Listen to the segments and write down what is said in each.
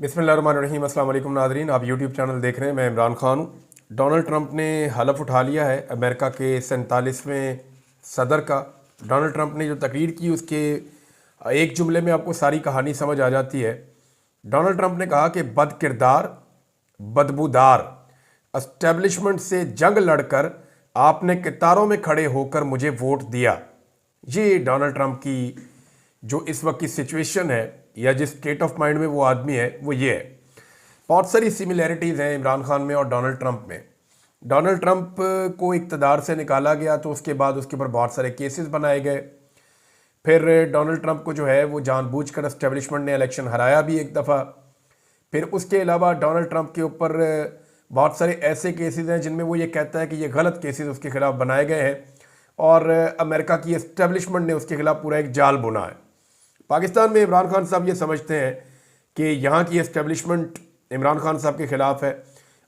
बिस्मिल्लाहिर्रहमानिर्रहीम। अस्सलाम वालेकुम नाज़रीन, आप यूट्यूब चैनल देख रहे हैं। मैं इमरान खान हूँ। डोनाल्ड ट्रंप ने हलफ उठा लिया है अमेरिका के 47वें सदर का। डोनाल्ड ट्रंप ने जो तकरीर की उसके एक जुमले में आपको सारी कहानी समझ आ जाती है। डोनाल्ड ट्रंप ने कहा कि बद किरदार, बदबूदार, एस्टेब्लिशमेंट से जंग लड़कर आपने कतारों में खड़े होकर मुझे वोट दिया। ये डोनाल्ड ट्रंप की जो इस वक्त की सिचुएशन है या जिस स्टेट ऑफ माइंड में वो आदमी है वो ये है। बहुत सारी सिमिलैरिटीज़ हैं इमरान खान में और डोनाल्ड ट्रंप में। डोनाल्ड ट्रंप को इक़्तिदार से निकाला गया तो उसके बाद उसके ऊपर बहुत सारे केसेस बनाए गए। फिर डोनाल्ड ट्रंप को जो है वो जानबूझकर एस्टेब्लिशमेंट ने इलेक्शन हराया भी एक दफ़ा। फिर उसके अलावा डोनाल्ड ट्रंप के ऊपर बहुत सारे ऐसे केसेस हैं जिनमें वो ये कहता है कि ये गलत केसेस उसके खिलाफ बनाए गए हैं और अमेरिका की एस्टेब्लिशमेंट ने उसके खिलाफ पूरा एक जाल बुना है। पाकिस्तान में इमरान खान साहब ये समझते हैं कि यहाँ की एस्टेब्लिशमेंट इमरान खान साहब के ख़िलाफ़ है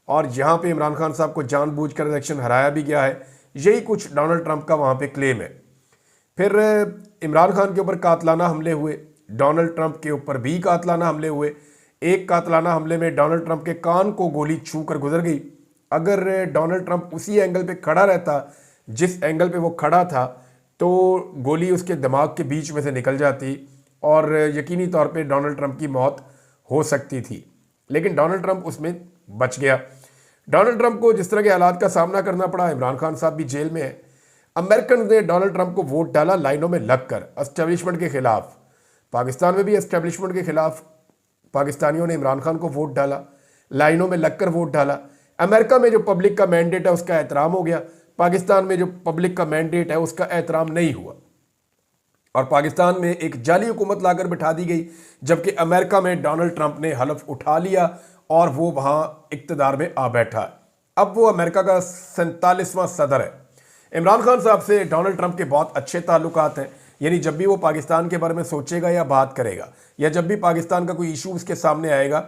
और यहाँ पे इमरान खान साहब को जानबूझकर इलेक्शन हराया भी गया है। यही कुछ डोनाल्ड ट्रंप का वहाँ पे क्लेम है। फिर इमरान खान के ऊपर कातलाना हमले हुए, डोनाल्ड ट्रंप के ऊपर भी कातलाना हमले हुए। एक कातलाना हमले में डोनाल्ड ट्रंप के कान को गोली छू कर गुजर गई। अगर डोनाल्ड ट्रंप उसी एंगल पे खड़ा रहता जिस एंगल पे वो खड़ा था तो गोली उसके दिमाग के बीच में से निकल जाती और यकीनी तौर पे डोनाल्ड ट्रंप की मौत हो सकती थी, लेकिन डोनाल्ड ट्रंप उसमें बच गया। डोनाल्ड ट्रंप को जिस तरह के हालात का सामना करना पड़ा, इमरान खान साहब भी जेल में है। अमेरिकन ने डोनाल्ड ट्रंप को वोट डाला लाइनों में लगकर एस्टेब्लिशमेंट के खिलाफ। पाकिस्तान में भी एस्टेब्लिशमेंट के खिलाफ पाकिस्तानियों ने इमरान खान को वोट डाला, लाइनों में लगकर वोट डाला। अमेरिका में जो पब्लिक का मैंडेट है उसका एहतराम हो गया, पाकिस्तान में जो पब्लिक का मैंडेट है उसका एहतराम नहीं हुआ और पाकिस्तान में एक जाली हुकूमत लाकर बिठा दी गई। जबकि अमेरिका में डोनाल्ड ट्रंप ने हलफ उठा लिया और वो वहां इक्तदार में आ बैठा। अब वो अमेरिका का 47वां सदर है। इमरान खान साहब से डोनाल्ड ट्रंप के बहुत अच्छे ताल्लुकात हैं, यानी जब भी वो पाकिस्तान के बारे में सोचेगा या बात करेगा या जब भी पाकिस्तान का कोई इशू उसके सामने आएगा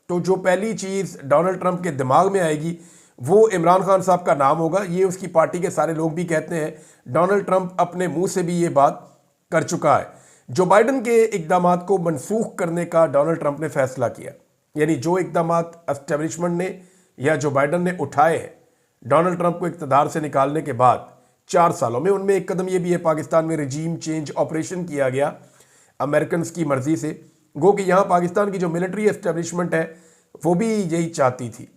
तो जो पहली चीज़ डोनाल्ड ट्रंप के दिमाग में आएगी वो इमरान खान साहब का नाम होगा। ये उसकी पार्टी के सारे लोग भी कहते हैं। डोनाल्ड ट्रंप अपने मुंह से भी ये बात कर चुका है। जो बाइडन के इकदामात को मनसूख करने का डोनाल्ड ट्रंप ने फैसला किया, यानी जो इकदामात एस्टेब्लिशमेंट ने या जो बाइडन ने उठाए हैं डोनाल्ड ट्रंप को इक़्तिदार से निकालने के बाद 4 सालों में, उनमें एक कदम यह भी है पाकिस्तान में रिजीम चेंज ऑपरेशन किया गया अमेरिकन की मर्जी से। गो कि यहाँ पाकिस्तान की जो मिलिट्री एस्टेब्लिशमेंट है वो भी यही चाहती थी,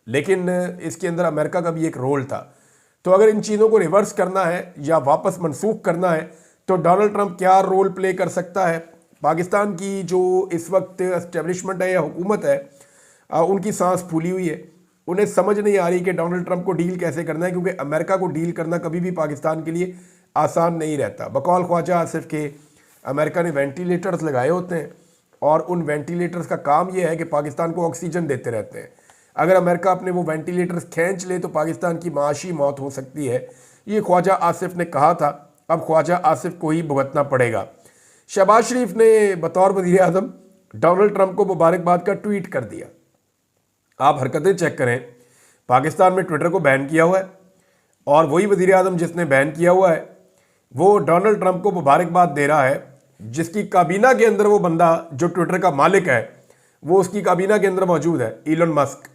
लेकिन इसके अंदर अमेरिका का भी एक रोल था। तो अगर इन चीज़ों को रिवर्स करना है या वापस मनसूख करना है तो डोनाल्ड ट्रंप क्या रोल प्ले कर सकता है। पाकिस्तान की जो इस वक्त एस्टेब्लिशमेंट है या हुकूमत है उनकी सांस फूली हुई है। उन्हें समझ नहीं आ रही कि डोनाल्ड ट्रंप को डील कैसे करना है, क्योंकि अमेरिका को डील करना कभी भी पाकिस्तान के लिए आसान नहीं रहता। बकौल ख्वाजा आसिफ के अमेरिका ने वेंटिलेटर्स लगाए होते हैं और उन वेंटिलेटर्स का काम यह है कि पाकिस्तान को ऑक्सीजन देते रहते हैं। अगर अमेरिका अपने वो वेंटिलेटर्स खींच ले तो पाकिस्तान की माशी मौत हो सकती है। ये ख्वाजा आसिफ ने कहा था, अब ख्वाजा आसिफ को ही भुगतना पड़ेगा। शहबाज शरीफ ने बतौर वज़ीर आज़म डोनाल्ड ट्रंप को मुबारकबाद का ट्वीट कर दिया। आप हरकतें चेक करें, पाकिस्तान में ट्विटर को बैन किया हुआ है और वही वज़ीर आज़म जिसने बैन किया हुआ है वो डोनाल्ड ट्रंप को मुबारकबाद दे रहा है, जिसकी काबीना के अंदर वो बंदा जो ट्विटर का मालिक है वो उसकी काबीना के अंदर मौजूद है, इलोन मस्क।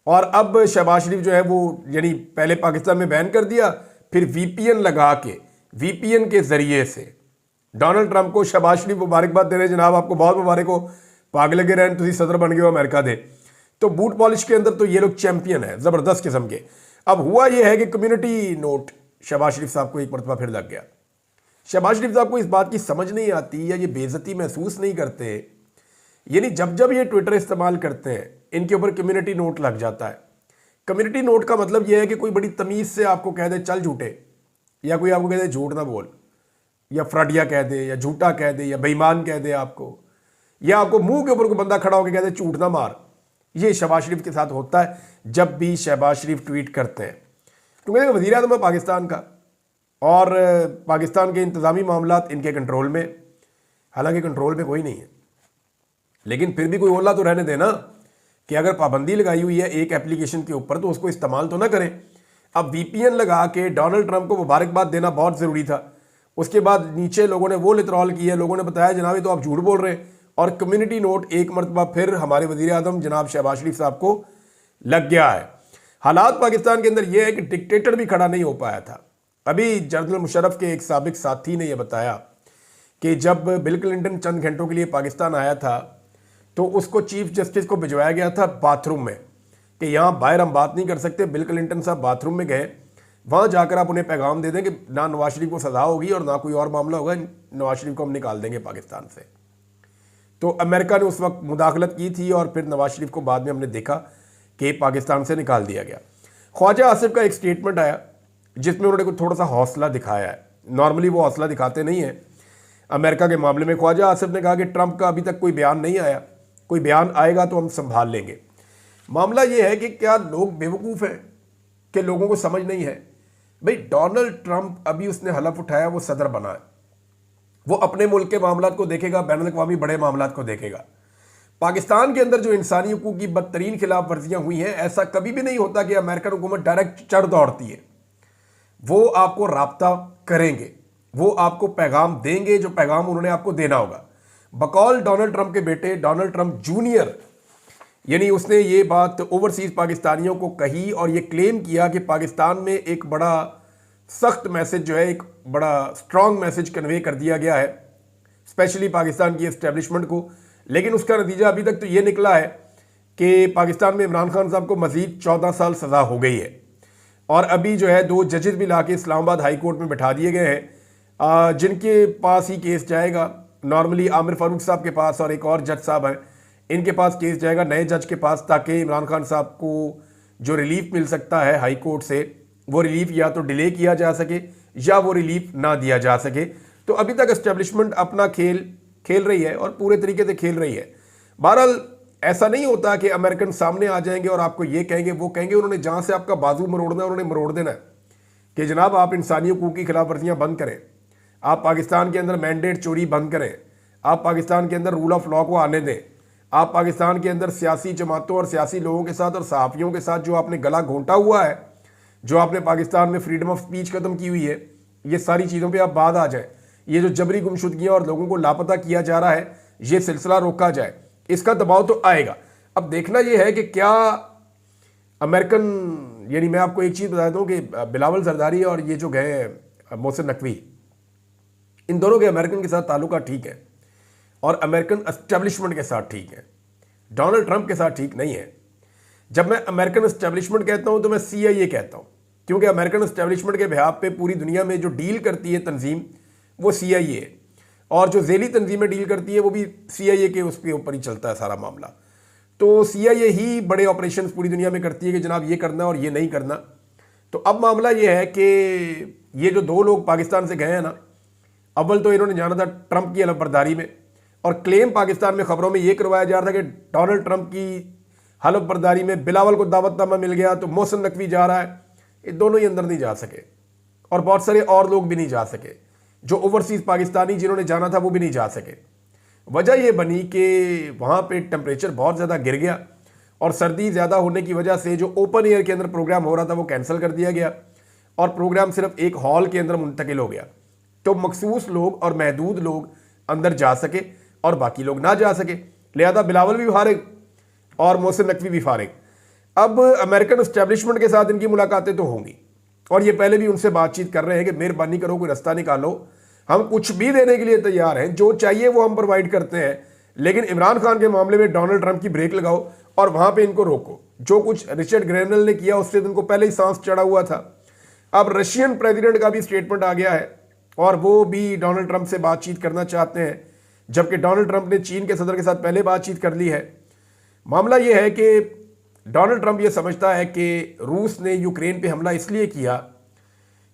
और अब शहबाज शरीफ जो है वो यानी पहले पाकिस्तान में बैन कर दिया, फिर वीपीएन लगा के वीपीएन के जरिए से डोनाल्ड ट्रंप को शहबाज शरीफ मुबारकबाद दे रहे हैं। जनाब आपको बहुत मुबारक हो, पाग लगे रहन, तुसी सदर बन गए हो अमेरिका दे। तो बूट पॉलिश के अंदर तो ये लोग चैंपियन है ज़बरदस्त किस्म के। अब हुआ ये है कि कम्युनिटी नोट शहबाज शरीफ साहब को एक मरतबा फिर लग गया। शहबाज शरीफ साहब को इस बात की समझ नहीं आती या ये बेइज्जती महसूस नहीं करते, यानी जब जब ये ट्विटर इस्तेमाल करते हैं इनके ऊपर कम्युनिटी नोट लग जाता है। कम्युनिटी नोट का मतलब यह है कि कोई बड़ी तमीज़ से आपको कह दे चल झूठे, या कोई आपको कह दे झूठ ना बोल, या फ्रडिया कह दे, या झूठा कह दे, या बेईमान कह दे आपको, या आपको मुंह के ऊपर कोई बंदा खड़ा होकर कह दे झूठ ना मार। ये शहबाज शरीफ के साथ होता है जब भी शहबाज शरीफ ट्वीट करते हैं। क्योंकि वज़ीर आज़म है पाकिस्तान का और पाकिस्तान के इंतज़ामी मामलात इनके कंट्रोल में, हालांकि कंट्रोल में कोई नहीं है, लेकिन फिर भी कोई ओला तो रहने देना कि अगर पाबंदी लगाई हुई है एक एप्लीकेशन के ऊपर तो उसको इस्तेमाल तो ना करें। अब वीपीएन लगा के डोनाल्ड ट्रंप को मुबारकबाद देना बहुत ज़रूरी था। उसके बाद नीचे लोगों ने वो लितरॉल किया, लोगों ने बताया जनाब ये तो आप झूठ बोल रहे हैं, और कम्युनिटी नोट एक मरतबा फिर हमारे वज़ीर आज़म जनाब शहबाज शरीफ साहब को लग गया है। हालात पाकिस्तान के अंदर यह है कि डिक्टेटर भी खड़ा नहीं हो पाया था। अभी जनरल मुशर्रफ के एक साबिक साथी ने यह बताया कि जब बिल क्लिंटन चंद घंटों के लिए पाकिस्तान आया था तो उसको चीफ जस्टिस को भिजवाया गया था बाथरूम में कि यहाँ बाहर हम बात नहीं कर सकते। बिल क्लिंटन साहब बाथरूम में गए, वहाँ जाकर आप उन्हें पैगाम दे दें कि ना नवाज शरीफ को सज़ा होगी और ना कोई और मामला होगा, नवाज शरीफ को हम निकाल देंगे पाकिस्तान से। तो अमेरिका ने उस वक्त मुदाखलत की थी और फिर नवाज शरीफ को बाद में हमने देखा कि पाकिस्तान से निकाल दिया गया। ख्वाजा आसिफ का एक स्टेटमेंट आया जिसमें उन्होंने कुछ थोड़ा सा हौसला दिखाया है। नॉर्मली वो हौसला दिखाते नहीं हैं अमेरिका के मामले में। ख्वाजा आसिफ ने कहा कि ट्रंप का अभी तक कोई बयान नहीं आया, कोई बयान आएगा तो हम संभाल लेंगे। मामला ये है कि क्या लोग बेवकूफ़ हैं कि लोगों को समझ नहीं है? भाई डोनाल्ड ट्रंप अभी उसने हलफ उठाया, वो सदर बना है, वो अपने मुल्क के मामलात को देखेगा, बैनुल अक़वामी बड़े मामलात को देखेगा। पाकिस्तान के अंदर जो इंसानी हकूक़ की बदतरीन खिलाफ वर्जियाँ हुई हैं, ऐसा कभी भी नहीं होता कि अमेरिकन हुकूमत डायरेक्ट चढ़ दौड़ती है। वो आपको राब्ता करेंगे, वो आपको पैगाम देंगे जो पैगाम उन्होंने आपको देना होगा। बकौल डोनाल्ड ट्रंप के बेटे डोनाल्ड ट्रंप जूनियर, यानी उसने ये बात ओवरसीज़ पाकिस्तानियों को कही और ये क्लेम किया कि पाकिस्तान में एक बड़ा सख्त मैसेज जो है, एक बड़ा स्ट्रॉन्ग मैसेज कन्वे कर दिया गया है स्पेशली पाकिस्तान की एस्टेब्लिशमेंट को। लेकिन उसका नतीजा अभी तक तो ये निकला है कि पाकिस्तान में इमरान खान साहब को मज़ीद 14 साल सज़ा हो गई है और अभी जो है 2 जजेस भी ला के इस्लामाबाद हाई कोर्ट में बैठा दिए गए हैं जिनके पास ही केस जाएगा। नॉर्मली आमिर फारूक साहब के पास और एक और जज साहब हैं, इनके पास केस जाएगा नए जज के पास, ताकि इमरान खान साहब को जो रिलीफ मिल सकता है हाई कोर्ट से, वो रिलीफ या तो डिले किया जा सके या वो रिलीफ ना दिया जा सके। तो अभी तक एस्टेब्लिशमेंट अपना खेल खेल रही है और पूरे तरीके से खेल रही है। बहरहाल ऐसा नहीं होता कि अमेरिकन सामने आ जाएंगे और आपको ये कहेंगे वो कहेंगे। उन्होंने जहाँ से आपका बाजू मरोड़ना है उन्होंने मरोड़ देना है कि जनाब आप इंसानी हकूक़ की खिलाफ वर्जियाँ बंद करें, आप पाकिस्तान के अंदर मैंडेट चोरी बंद करें, आप पाकिस्तान के अंदर रूल ऑफ लॉ को आने दें, आप पाकिस्तान के अंदर सियासी जमातों और सियासी लोगों के साथ और सहाफ़ियों के साथ जो आपने गला घोंटा हुआ है, जो आपने पाकिस्तान में फ्रीडम ऑफ स्पीच ख़त्म की हुई है, ये सारी चीज़ों पे आप बाद आ जाए। ये जो जबरी गुमशुदगियाँ और लोगों को लापता किया जा रहा है, ये सिलसिला रोका जाए, इसका दबाव तो आएगा। अब देखना यह है कि क्या अमेरिकन, यानी मैं आपको एक चीज़ बता दूँ कि बिलावल जरदारी और ये जो गए मोहसिन नकवी, इन दोनों के अमेरिकन के साथ ताल्लुका ठीक है और अमेरिकन एस्टेब्लिशमेंट के साथ ठीक है, डोनाल्ड ट्रंप के साथ ठीक नहीं है। जब मैं अमेरिकन एस्टेब्लिशमेंट कहता हूं तो मैं CIA कहता हूं, क्योंकि अमेरिकन एस्टेब्लिशमेंट के बिहाफ पे पूरी दुनिया में जो डील करती है तंजीम वो CIA है और जो झेली तंजीमें डील करती है वो भी CIA के उसके ऊपर ही चलता है सारा मामला। तो CIA ही बड़े ऑपरेशन पूरी दुनिया में करती है कि जनाब ये करना और ये नहीं करना। तो अब मामला ये है कि ये जो 2 लोग पाकिस्तान से गए हैं ना, अव्वल तो इन्होंने जाना था ट्रंप की हलफबरदारी में और क्लेम पाकिस्तान में खबरों में ये करवाया जा रहा था कि डोनाल्ड ट्रंप की हलफबरदारी में बिलावल को दावतनामा मिल गया तो मोहसिन नकवी जा रहा है। ये दोनों ही अंदर नहीं जा सके और बहुत सारे और लोग भी नहीं जा सके, जो ओवरसीज़ पाकिस्तानी जिन्होंने जाना था वो भी नहीं जा सके। वजह ये बनी कि वहाँ पे टेम्परेचर बहुत ज़्यादा गिर गया और सर्दी ज़्यादा होने की वजह से जो ओपन एयर के अंदर प्रोग्राम हो रहा था वो कैंसिल कर दिया गया और प्रोग्राम सिर्फ एक हॉल के अंदर मुंतकिल हो गया। तो मखसूस लोग और महदूद लोग अंदर जा सके और बाकी लोग ना जा सके, लिहाजा बिलावल भी फारिग और मोहसिन नकवी भी फारिग। अब अमेरिकन एस्टेब्लिशमेंट के साथ इनकी मुलाकातें तो होंगी और ये पहले भी उनसे बातचीत कर रहे हैं कि मेहरबानी करो कोई रास्ता निकालो, हम कुछ भी देने के लिए तैयार हैं, जो चाहिए वो हम प्रोवाइड करते हैं, लेकिन इमरान खान के मामले में डोनाल्ड ट्रंप की ब्रेक लगाओ और वहाँ पर इनको रोको। जो कुछ रिचर्ड ग्रेनल ने किया उससे उनको पहले ही सांस चढ़ा हुआ था। अब रशियन प्रेसिडेंट का भी स्टेटमेंट आ गया है और वो भी डोनाल्ड ट्रंप से बातचीत करना चाहते हैं, जबकि डोनाल्ड ट्रंप ने चीन के सदर के साथ पहले बातचीत कर ली है। मामला यह है कि डोनाल्ड ट्रंप ये समझता है कि रूस ने यूक्रेन पे हमला इसलिए किया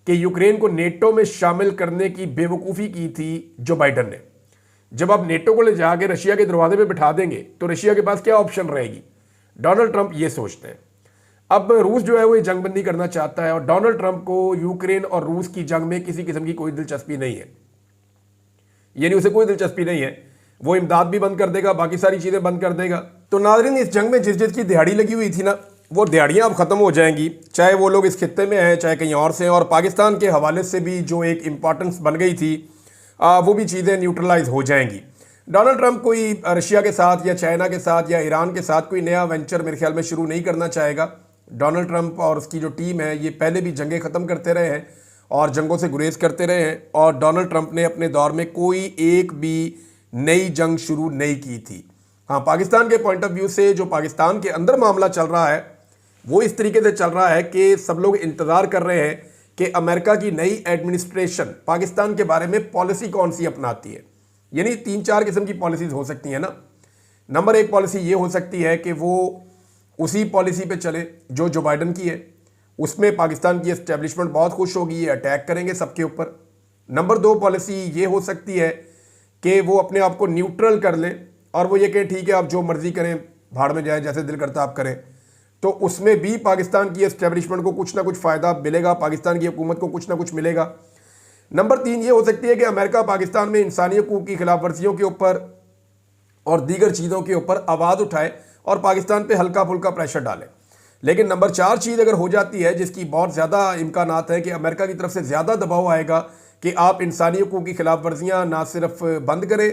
कि यूक्रेन को नेटो में शामिल करने की बेवकूफ़ी की थी जो बाइडन ने। जब आप नेटो को ले जाके रशिया के दरवाजे पे बिठा देंगे तो रशिया के पास क्या ऑप्शन रहेगी? डोनाल्ड ट्रंप ये सोचते हैं। अब रूस जो है वो ये जंगबंदी करना चाहता है और डोनाल्ड ट्रंप को यूक्रेन और रूस की जंग में किसी किस्म की कोई दिलचस्पी नहीं है, यानी उसे कोई दिलचस्पी नहीं है। वो इमदाद भी बंद कर देगा, बाकी सारी चीज़ें बंद कर देगा। तो नाज़रीन, इस जंग में जिस जिसकी दिहाड़ी लगी हुई थी ना, वो दिहाड़ियाँ अब ख़त्म हो जाएंगी, चाहे वो लोग इस खित्ते में हैं चाहे कहीं और से हैं। और पाकिस्तान के हवाले से भी जो एक इम्पॉर्टेंस बन गई थी वो भी चीज़ें न्यूट्रलाइज हो जाएंगी। डोनाल्ड ट्रंप कोई रशिया के साथ या चाइना के साथ या ईरान के साथ कोई नया वेंचर मेरे ख्याल में शुरू नहीं करना चाहेगा। डोनाल्ड ट्रंप और उसकी जो टीम है ये पहले भी जंगें ख़त्म करते रहे हैं और जंगों से गुरेज करते रहे हैं, और डोनाल्ड ट्रंप ने अपने दौर में कोई एक भी नई जंग शुरू नहीं की थी। हाँ, पाकिस्तान के पॉइंट ऑफ व्यू से जो पाकिस्तान के अंदर मामला चल रहा है वो इस तरीके से चल रहा है कि सब लोग इंतज़ार कर रहे हैं कि अमेरिका की नई एडमिनिस्ट्रेशन पाकिस्तान के बारे में पॉलिसी कौन सी अपनाती है। यानी 3-4 किस्म की पॉलिसीज़ हो सकती हैं ना। नंबर 1 पॉलिसी ये हो सकती है कि वो उसी पॉलिसी पे चले जो बाइडन की है, उसमें पाकिस्तान की एस्टेब्लिशमेंट बहुत खुश होगी, ये अटैक करेंगे सबके ऊपर। नंबर 2 पॉलिसी ये हो सकती है कि वो अपने आप को न्यूट्रल कर लें और वो ये कहें ठीक है आप जो मर्जी करें, भाड़ में जाएं, जैसे दिल करता आप करें। तो उसमें भी पाकिस्तान की एस्टेब्लिशमेंट को कुछ ना कुछ फ़ायदा मिलेगा, पाकिस्तान की हुकूमत को कुछ ना कुछ मिलेगा। नंबर 3 ये हो सकती है कि अमेरिका पाकिस्तान में इंसानी हकूक़ की खिलाफ वर्जियों के ऊपर और दीगर चीज़ों के ऊपर आवाज़ उठाए और पाकिस्तान पे हल्का फुल्का प्रेशर डाले। लेकिन नंबर 4 चीज़ अगर हो जाती है, जिसकी बहुत ज़्यादा इम्कानात है कि अमेरिका की तरफ से ज़्यादा दबाव आएगा कि आप इंसानी हकूक़ की खिलाफ वर्जियाँ ना सिर्फ बंद करें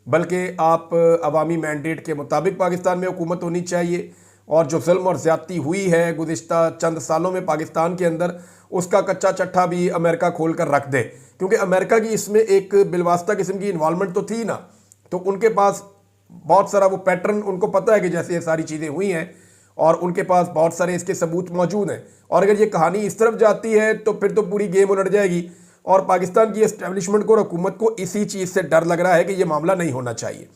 बल्कि आप अवामी मैंडेट के मुताबिक पाकिस्तान में हुकूमत होनी चाहिए, और जो जुल्म और ज़्यादती हुई है गुज़िश्ता चंद सालों में पाकिस्तान के अंदर, उसका कच्चा चट्ठा भी अमेरिका खोल कर रख दे। क्योंकि अमेरिका की इसमें एक बिलवास्ता किस्म की इन्वॉल्वमेंट तो थी ना, तो उनके पास बहुत सारा वो पैटर्न उनको पता है कि जैसे ये सारी चीज़ें हुई हैं और उनके पास बहुत सारे इसके सबूत मौजूद हैं। और अगर ये कहानी इस तरफ जाती है तो फिर तो पूरी गेम उलट जाएगी, और पाकिस्तान की एस्टेब्लिशमेंट को और हुकूमत को इसी चीज़ से डर लग रहा है कि ये मामला नहीं होना चाहिए।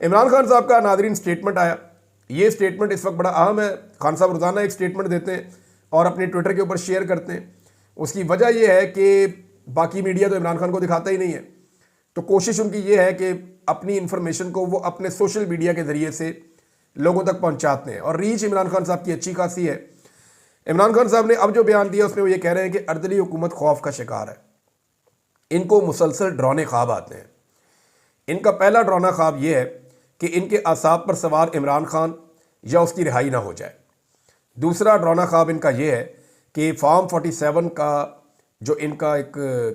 इमरान खान साहब का नादरीन स्टेटमेंट आया, ये स्टेटमेंट इस वक्त बड़ा अहम है। खान साहब रोज़ाना एक स्टेटमेंट देते हैं और अपने ट्विटर के ऊपर शेयर करते हैं। उसकी वजह यह है कि बाकी मीडिया तो इमरान खान को दिखाता ही नहीं है, तो कोशिश उनकी ये है कि अपनी इन्फॉर्मेशन को वो अपने सोशल मीडिया के ज़रिए से लोगों तक पहुंचाते हैं, और रीच इमरान खान साहब की अच्छी खासी है। इमरान खान साहब ने अब जो बयान दिया उसमें वो ये कह रहे हैं कि अर्दली हुकूमत खौफ का शिकार है, इनको मुसलसल डरावने ख्वाब आते हैं। इनका पहला डरावना ख्वाब ये है कि इनके असाब पर सवार इमरान खान या उसकी रिहाई ना हो जाए। दूसरा डरावना ख्वाब इनका ये है कि फॉर्म 47 का जो इनका एक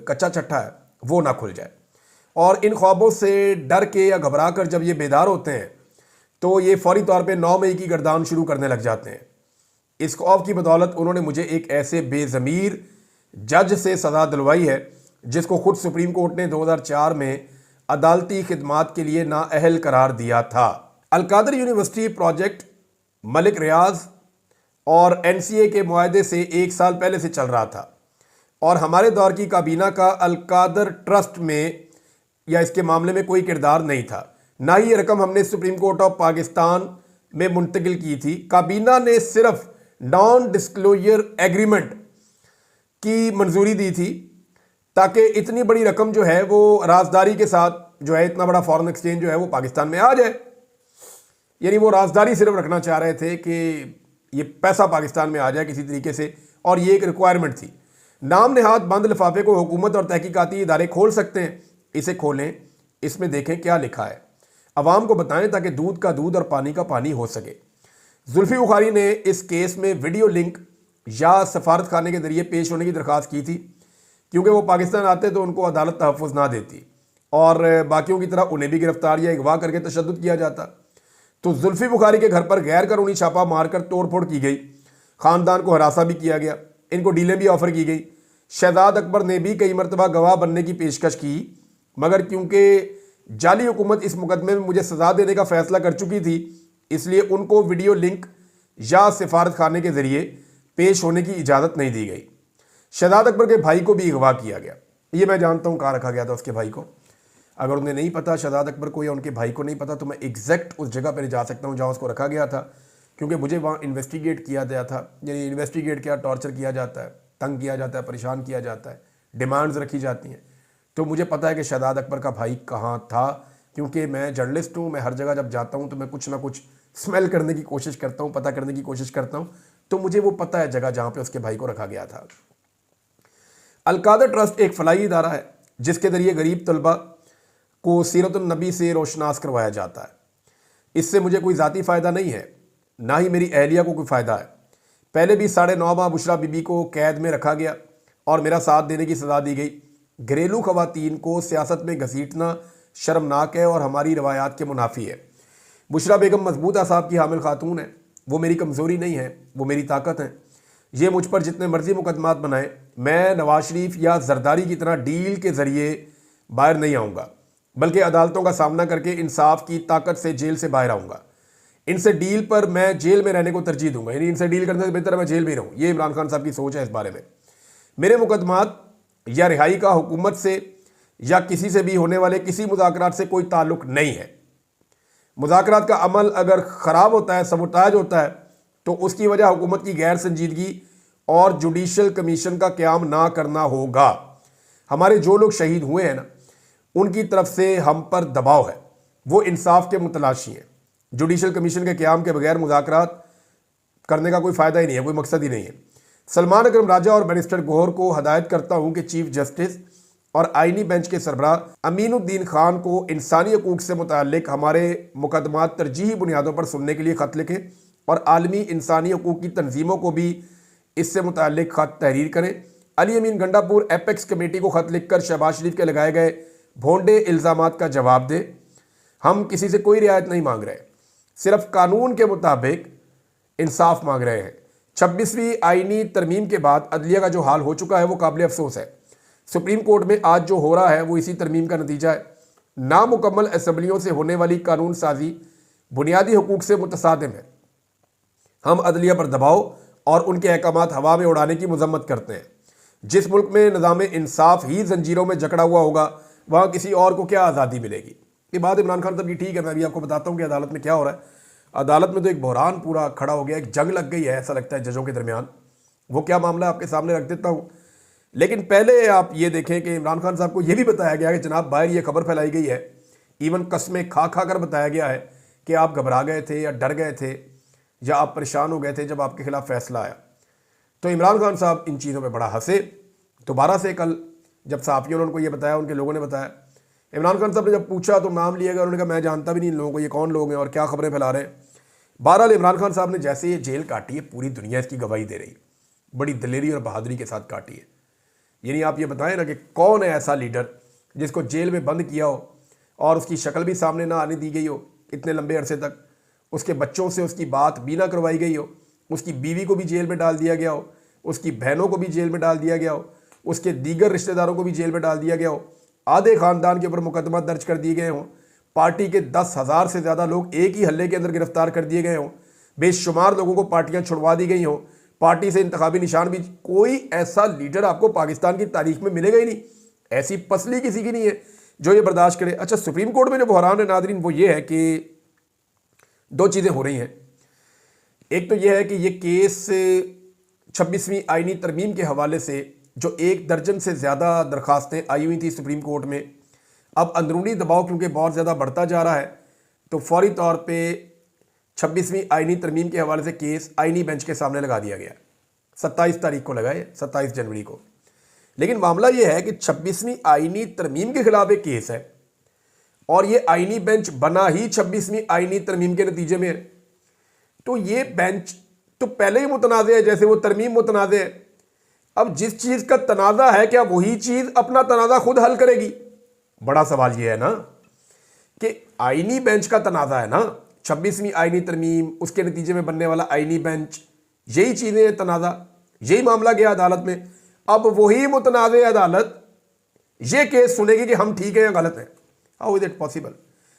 कच्चा चट्ठा है वो ना खुल जाए। और इन ख्वाबों से डर के या घबरा कर जब ये बेदार होते हैं तो ये फौरी तौर पे 9 मई की गर्दान शुरू करने लग जाते हैं। इस खौफ की बदौलत उन्होंने मुझे एक ऐसे बेज़मीर जज से सज़ा दिलवाई है जिसको खुद सुप्रीम कोर्ट ने 2004 में अदालती खिदमात के लिए नाअहल करार दिया था। अलकादर यूनिवर्सिटी प्रोजेक्ट मलिक रियाज और NCA के मुआहदे से 1 साल पहले से चल रहा था, और हमारे दौर की काबीना का अलकादर ट्रस्ट में या इसके मामले में कोई किरदार नहीं था, ना ही ये रकम हमने सुप्रीम कोर्ट ऑफ पाकिस्तान में मुंतकिल की थी। काबीना ने सिर्फ नॉन डिस्क्लोजर एग्रीमेंट की मंजूरी दी थी ताकि इतनी बड़ी रकम जो है वो राजदारी के साथ जो है, इतना बड़ा फॉरेन एक्सचेंज जो है वो पाकिस्तान में आ जाए। यानी वो राजदारी सिर्फ रखना चाह रहे थे कि ये पैसा पाकिस्तान में आ जाए किसी तरीके से, और ये एक रिक्वायरमेंट थी। नाम नेहाद बंद लिफाफे को हुकूमत और तहकीकाती इदारे खोल सकते हैं, इसे खोलें, इसमें देखें क्या लिखा है, अवाम को बताएं ताकि दूध का दूध और पानी का पानी हो सके। जुल्फी बुखारी ने इस केस में वीडियो लिंक या सफारत खाने के जरिए पेश होने की दरख्वास्त की थी, क्योंकि वो पाकिस्तान आते तो उनको अदालत तहफ़्फ़ुज़ ना देती और बाकियों की तरह उन्हें भी गिरफ्तार या अगवा करके तशद्दुद किया जाता। तो जुल्फी बुखारी के घर पर गैर कानूनी छापा मारकर तोड़फोड़ की गई, ख़ानदान को हरासा भी किया गया, इनको डीलें भी ऑफ़र की गई। शहजाद अकबर ने भी कई मरतबा गवाह बनने की पेशकश की, मगर क्योंकि जाली हुकूमत इस मुकदमे में मुझे सज़ा देने का फ़ैसला कर चुकी थी, इसलिए उनको वीडियो लिंक या सिफारत खाने के ज़रिए पेश होने की इजाज़त नहीं दी गई। शहजाद अकबर के भाई को भी अगवा किया गया। ये मैं जानता हूँ कहाँ रखा गया था उसके भाई को। अगर उन्हें नहीं पता शहजाद अकबर को या उनके भाई को नहीं पता तो मैं एग्जैक्ट उस जगह पर जा सकता हूँ जहाँ उसको रखा गया था, क्योंकि मुझे वहाँ इन्वेस्टिगेट किया गया था। यानी इन्वेस्टिगेट क्या, टॉर्चर किया जाता है, तंग किया जाता है, परेशान किया जाता है, डिमांड्स रखी जाती हैं। तो मुझे पता है कि शहजाद अकबर का भाई कहाँ था, क्योंकि मैं जर्नलिस्ट हूँ। मैं हर जगह जब जाता हूँ तो मैं कुछ ना कुछ स्मेल करने की कोशिश करता हूँ, पता करने की कोशिश करता हूँ, तो मुझे वो पता है जगह जहाँ पे उसके भाई को रखा गया था। अलकादर ट्रस्ट एक फलाही इदारा है जिसके ज़रिए गरीब तलबा को सीरतुन नबी से रोशनास करवाया जाता है। इससे मुझे कोई ज़ाती फ़ायदा नहीं है, ना ही मेरी अहलिया को कोई फ़ायदा है। पहले भी 9.5 माह बुशरा बीबी को कैद में रखा गया और मेरा साथ देने की सज़ा दी गई। घरेलू ख़वातीन को सियासत में घसीटना शर्मनाक है और हमारी रवायात के मुनाफी है। बुशरा बेगम मजबूत आसाब की हामिल खातून है, वो मेरी कमज़ोरी नहीं है, वो मेरी ताकत है। ये मुझ पर जितने मर्जी मुकदमात बनाए, मैं नवाज शरीफ या जरदारी की तरह डील के ज़रिए बाहर नहीं आऊँगा, बल्कि अदालतों का सामना करके इंसाफ की ताकत से जेल से बाहर आऊँगा। इनसे डील पर मैं जेल में रहने को तरजीह दूंगा, यानी इनसे डील करने से बेहतर है मैं जेल में रहूँ। ये इमरान खान साहब की सोच है इस बारे में। मेरे मुकदमात या रिहाई का हुकूमत से या किसी से भी होने वाले किसी मुज़ाकरात से कोई ताल्लुक नहीं है। मुज़ाकरात का अमल अगर ख़राब होता है, सबोटाज होता है, तो उसकी वजह हुकूमत की गैर संजीदगी और जुडिशल कमीशन का क़याम ना करना होगा। हमारे जो लोग शहीद हुए हैं ना, उनकी तरफ से हम पर दबाव है, वो इंसाफ के मुतलाशी हैं। जुडिशल कमीशन के क़याम के बगैर मुज़ाकरात करने का कोई फ़ायदा ही नहीं है, कोई मकसद ही नहीं है। सलमान अकरम राजा और बैरिस्टर गौहर को हदायत करता हूँ कि चीफ जस्टिस और आईनी बेंच के सरबराह अमीनुद्दीन खान को इंसानी हकूक़ से मुताल्लिक हमारे मुकदमात तरजीही बुनियादों पर सुनने के लिए ख़त लिखें और आलमी इंसानी हकूक़ की तंजीमों को भी इससे मुताल्लिक ख़त तहरीर करें। अली अमीन गंडापुर एपेक्स कमेटी को ख़त लिखकर शहबाज शरीफ के लगाए गए भोंडे इल्ज़ामात का जवाब दे। हम किसी से कोई रियायत नहीं मांग रहे, सिर्फ कानून के मुताबिक इंसाफ मांग रहे हैं। 26वीं आईनी तरमीम के बाद अदलिया का जो हाल हो चुका है वो काबिल अफसोस है। सुप्रीम कोर्ट में आज जो हो रहा है वो इसी तरमीम का नतीजा है। नामुकम्मल असम्बलियों से होने वाली कानून साजी बुनियादी हकूक़ से मुतसादिम है। हम अदलिया पर दबाव और उनके अहकामात हवा में उड़ाने की मजम्मत करते हैं। जिस मुल्क में निज़ाम इंसाफ ही जंजीरों में जकड़ा हुआ होगा, वहाँ किसी और को क्या आज़ादी मिलेगी। ये बात इमरान खान साहब की ठीक है। मैं भी आपको बताता हूँ कि अदालत में क्या हो रहा है। अदालत में तो एक बहरान पूरा खड़ा हो गया, एक जंग लग गई है, ऐसा लगता है जजों के दरमियान। वो क्या मामला आपके सामने रख देता हूँ, लेकिन पहले आप ये देखें कि इमरान खान साहब को ये भी बताया गया कि जनाब बाहर ये खबर फैलाई गई है, इवन कस्में खा खा कर बताया गया है कि आप घबरा गए थे या डर गए थे या आप परेशान हो गए थे जब आपके खिलाफ फैसला आया। तो इमरान खान साहब इन चीज़ों पर बड़ा हंसे। दोबारा से कल जब सहाफ़ियों ने उनको ये बताया, उनके लोगों ने बताया, इमरान खान साहब ने जब पूछा तो नाम लिया गया, उन्होंने कहा मैं जानता भी नहीं इन लोगों को, ये कौन लोग हैं और क्या खबरें फैला रहे हैं। बहरहाल इमरान खान साहब ने जैसे ये जेल काटी है, पूरी दुनिया इसकी गवाही दे रही, बड़ी दिलेरी और बहादुरी के साथ काटी है। यानी आप ये बताएं ना कि कौन है ऐसा लीडर जिसको जेल में बंद किया हो और उसकी शक्ल भी सामने ना आने दी गई हो इतने लंबे अरसे तक, उसके बच्चों से उसकी बात भी ना करवाई गई हो, उसकी बीवी को भी जेल में डाल दिया गया हो, उसकी बहनों को भी जेल में डाल दिया गया हो, उसके दीगर रिश्तेदारों को भी जेल में डाल दिया गया हो, आधे ख़ानदान के ऊपर मुकदमा दर्ज कर दिए गए हों, पार्टी के 10,000 से ज़्यादा लोग एक ही हल्ले के अंदर गिरफ्तार कर दिए गए हों, बेशुमार लोगों को पार्टियां छुड़वा दी गई हों, पार्टी से इंतखाबी निशान भी। कोई ऐसा लीडर आपको पाकिस्तान की तारीख में मिलेगा ही नहीं, ऐसी पसली किसी की नहीं है जो ये बर्दाश्त करे। अच्छा, सुप्रीम कोर्ट में जो बहरान है नादरीन, वो ये है कि दो चीज़ें हो रही हैं। एक तो ये है कि ये केस 26वीं आईनी तरमीम के हवाले से जो 1 दर्जन से ज़्यादा दरखास्तें आई हुई थी सुप्रीम कोर्ट में, अब अंदरूनी दबाव क्योंकि बहुत ज़्यादा बढ़ता जा रहा है, तो फौरी तौर पे 26वीं आईनी तरमीम के हवाले से केस आईनी बेंच के सामने लगा दिया गया। 27 तारीख को लगाए, 27 जनवरी को। लेकिन मामला ये है कि 26वीं आईनी तरमीम के खिलाफ एक केस है और ये आईनी बेंच बना ही 26वीं आईनी तरमीम के नतीजे में है। तो ये बेंच तो पहले ही मुतनाज़ है, जैसे वो तरमीम मुतनाज़ है। अब जिस चीज़ का तनाज़ा है, क्या वही चीज़ अपना तनाज़ा खुद हल करेगी? बड़ा सवाल ये है ना कि आईनी बेंच का तनाज़ा है ना, 26वीं आईनी तरमीम, उसके नतीजे में बनने वाला आईनी बेंच, यही चीज़ें तनाज़ा, यही मामला गया अदालत में। अब वही मुतनाज़ अदालत ये केस सुनेगी कि हम ठीक हैं या गलत हैं। How is it possible?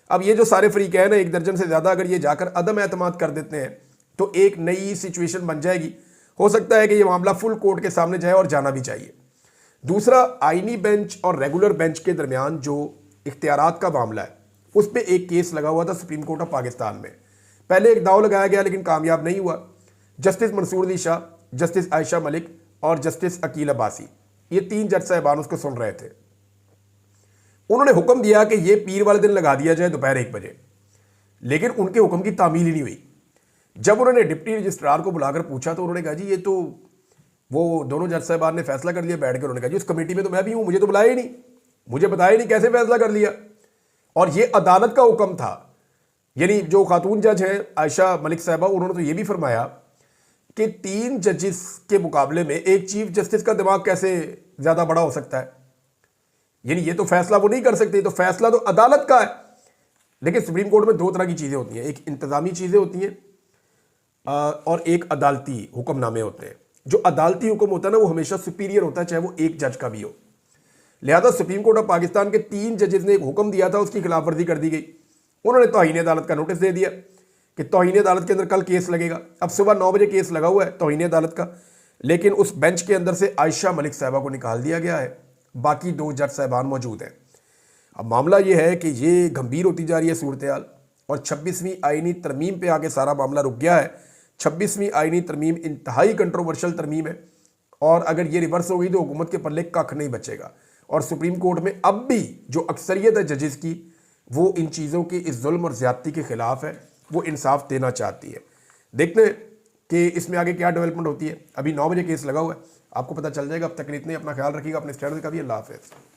अब ये जो सारे फ्रीकैन है 1 दर्जन से ज़्यादा, अगर ये जाकर अदम एतमाद कर देते हैं तो एक नई सिचुएशन बन जाएगी। हो सकता है कि ये मामला फुल कोर्ट के सामने जाए और जाना भी चाहिए। दूसरा, आईनी बेंच और रेगुलर बेंच के दरमियान जो इख्तियारात का मामला है, उस पर एक केस लगा हुआ था सुप्रीम कोर्ट ऑफ पाकिस्तान में। पहले एक दाव लगाया गया लेकिन कामयाब नहीं हुआ। जस्टिस मंसूर अली शाह, जस्टिस आयशा मलिक और जस्टिस अकील अब्बासी, ये 3 जज साहिबान उसको सुन रहे थे। उन्होंने हुक्म दिया कि ये पीर वाले दिन लगा दिया जाए दोपहर 1 बजे, लेकिन उनके हुक्म की तामील ही नहीं हुई। जब उन्होंने डिप्टी रजिस्ट्रार को बुलाकर पूछा तो उन्होंने कहा जी ये तो वो दोनों जज साहिबान ने फैसला कर लिया बैठ कर। उन्होंने कहा जी उस कमेटी में तो मैं भी हूँ, मुझे तो बुलाया ही नहीं, मुझे बताया ही नहीं, कैसे फैसला कर लिया? और ये अदालत का हुक्म था। यानी जो खातून जज हैं आयशा मलिक साहिबा, उन्होंने तो ये भी फरमाया कि 3 जजेस के मुकाबले में एक चीफ जस्टिस का दिमाग कैसे ज़्यादा बड़ा हो सकता है। यानी ये तो फैसला वो नहीं कर सकते, तो फैसला तो अदालत का है। लेकिन सुप्रीम कोर्ट में दो तरह की चीज़ें होती हैं, एक इंतज़ामी चीज़ें होती हैं और एक अदालती हुक्मनामे होते हैं। जो अदालती हुक्म होता है ना, वो हमेशा सुपीरियर होता है, चाहे वो एक जज का भी हो। लिहाजा सुप्रीम कोर्ट ऑफ पाकिस्तान के 3 जजेस ने एक हुक्म दिया था, उसकी खिलाफवर्जी कर दी गई। उन्होंने तौहीन अदालत का नोटिस दे दिया कि तौहीन अदालत के अंदर कल केस लगेगा। अब सुबह 9 बजे केस लगा हुआ है तौहीन अदालत का, लेकिन उस बेंच के अंदर से आयशा मलिक साहबा को निकाल दिया गया है, बाकी 2 जज साहबान मौजूद हैं। अब मामला ये है कि ये गंभीर होती जा रही है सूरत हाल, और 26वीं आईनी तरमीम पे आके सारा मामला रुक गया है। 26वीं आईनी तरमीम इंतहाई कंट्रोवर्शियल तरमीम है, और अगर ये रिवर्स हो गई तो हुकूमत के पल्ले कख नहीं बचेगा। और सुप्रीम कोर्ट में अब भी जो अक्सरियत है जजेस की, वो इन चीज़ों की, इस जुल्म और ज़्यादती के खिलाफ है, वो इंसाफ देना चाहती है। देखते हैं कि इसमें आगे क्या डेवलपमेंट होती है। अभी 9 बजे केस लगा हुआ है, आपको पता चल जाएगा। अब तक इतने, अपना ख्याल रखिएगा, अपने चैनल का भी। अल्लाह हाफ़िज़।